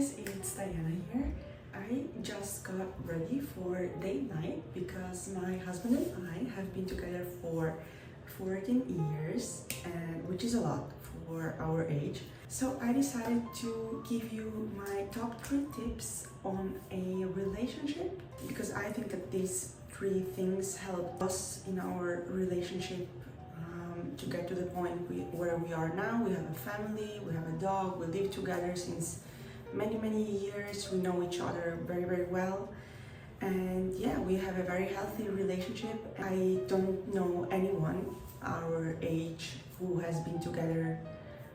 guys, it's Diana here. I just got ready for date night because my husband and I have been together for 14 years, and which is a lot for our age. So I decided to give you my top 3 tips on a relationship because I think that these 3 things help us in our relationship to get to the point where we are now. We have a family, we have a dog, we live together since many years. We know each other very well, and yeah, we have a very healthy relationship. I don't know anyone our age who has been together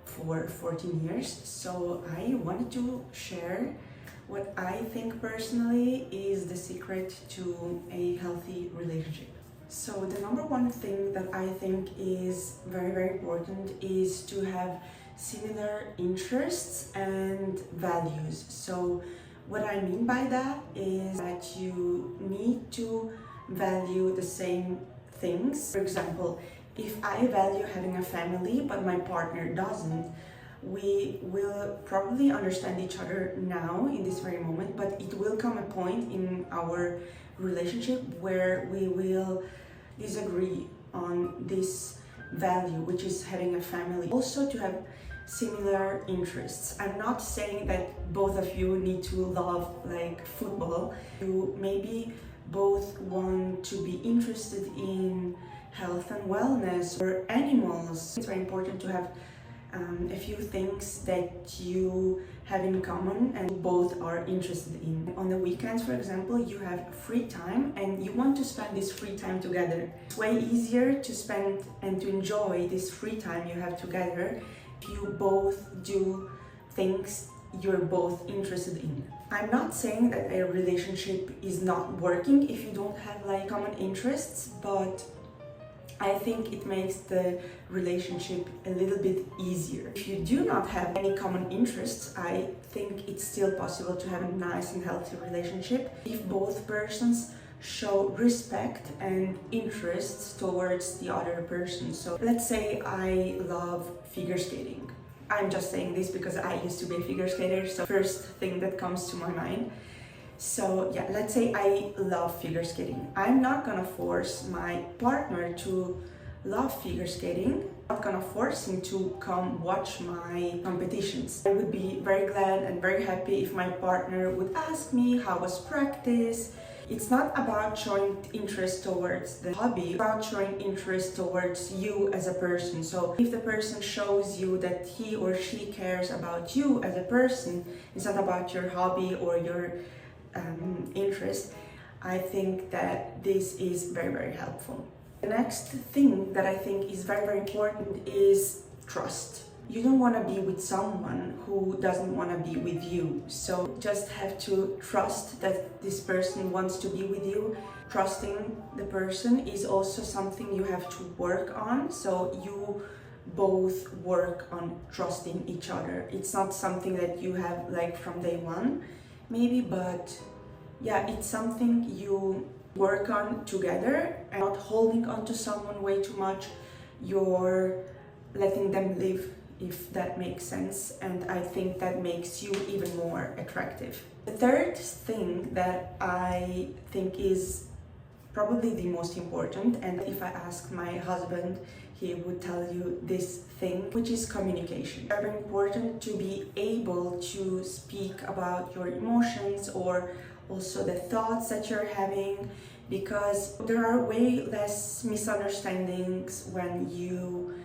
for 14 years, so I wanted to share what I think personally is the secret to a healthy relationship. So the number 1 thing that I think is very important is to have similar interests and values. So what I mean by that is that you need to value the same things. For example, if I value having a family but my partner doesn't, we will probably understand each other now in this very moment, but it will come a point in our relationship where we will disagree on this value, which is having a family. Also, to have similar interests. I'm not saying that both of you need to love like football. You maybe both want to be interested in health and wellness or animals. It's very important to have a few things that you have in common and both are interested in. On the weekends, for example, you have free time and you want to spend this free time together. It's way easier to spend and to enjoy this free time you have together if you both do things you're both interested in. I'm not saying that a relationship is not working if you don't have like common interests, but I think it makes the relationship a little bit easier. If you do not have any common interests, I think it's still possible to have a nice and healthy relationship if both persons show respect and interests towards the other person. So let's say I love figure skating. I'm just saying this because I used to be a figure skater, so first thing that comes to my mind. So yeah, let's say I love figure skating. I'm not gonna force my partner to love figure skating. I'm not gonna force him to come watch my competitions. I would be very glad and very happy if my partner would ask me how was practice. It's not about showing interest towards the hobby, it's about showing interest towards you as a person. So if the person shows you that he or she cares about you as a person, it's not about your hobby or your interest, I think that this is very helpful. The next thing that I think is very important is trust. You don't want to be with someone who doesn't want to be with you. So just have to trust that this person wants to be with you. Trusting the person is also something you have to work on. So you both work on trusting each other. It's not something that you have like from day one, maybe, but yeah, it's something you work on together and not holding on to someone way too much. You're letting them live, if that makes sense, and I think that makes you even more attractive. The third thing that I think is probably the most important, and if I ask my husband, he would tell you this thing, which is communication. It's very important to be able to speak about your emotions or also the thoughts that you're having, because there are way less misunderstandings when you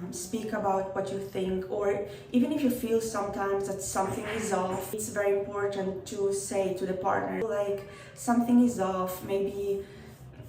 speak about what you think, or even if you feel sometimes that something is off. It's very important to say to the partner, like, something is off, maybe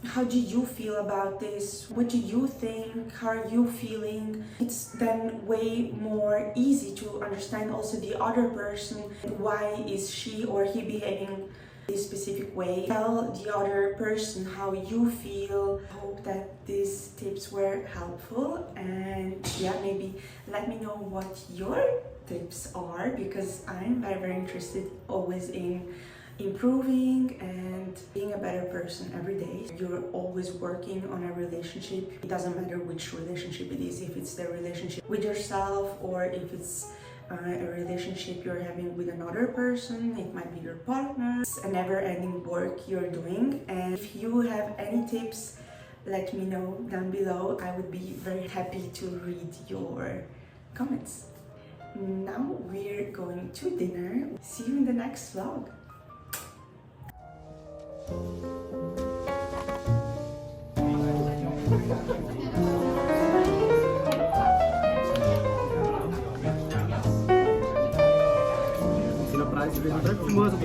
how do you feel about this? What do you think? How are you feeling? It's then way more easy to understand also the other person. Why is she or he behaving this specific way? Tell the other person how you feel. I hope that these tips were helpful, and yeah, maybe let me know what your tips are, because I'm very interested always in improving and being a better person every day. You're always working on a relationship. It doesn't matter which relationship it is, if it's the relationship with yourself or if it's a relationship you're having with another person. It might be your partner. It's a never-ending work you're doing. And if you have any tips, let me know down below. I would be very happy to read your comments. Now we're going to dinner. See you in the next vlog. Se la praia se vê até fumosa.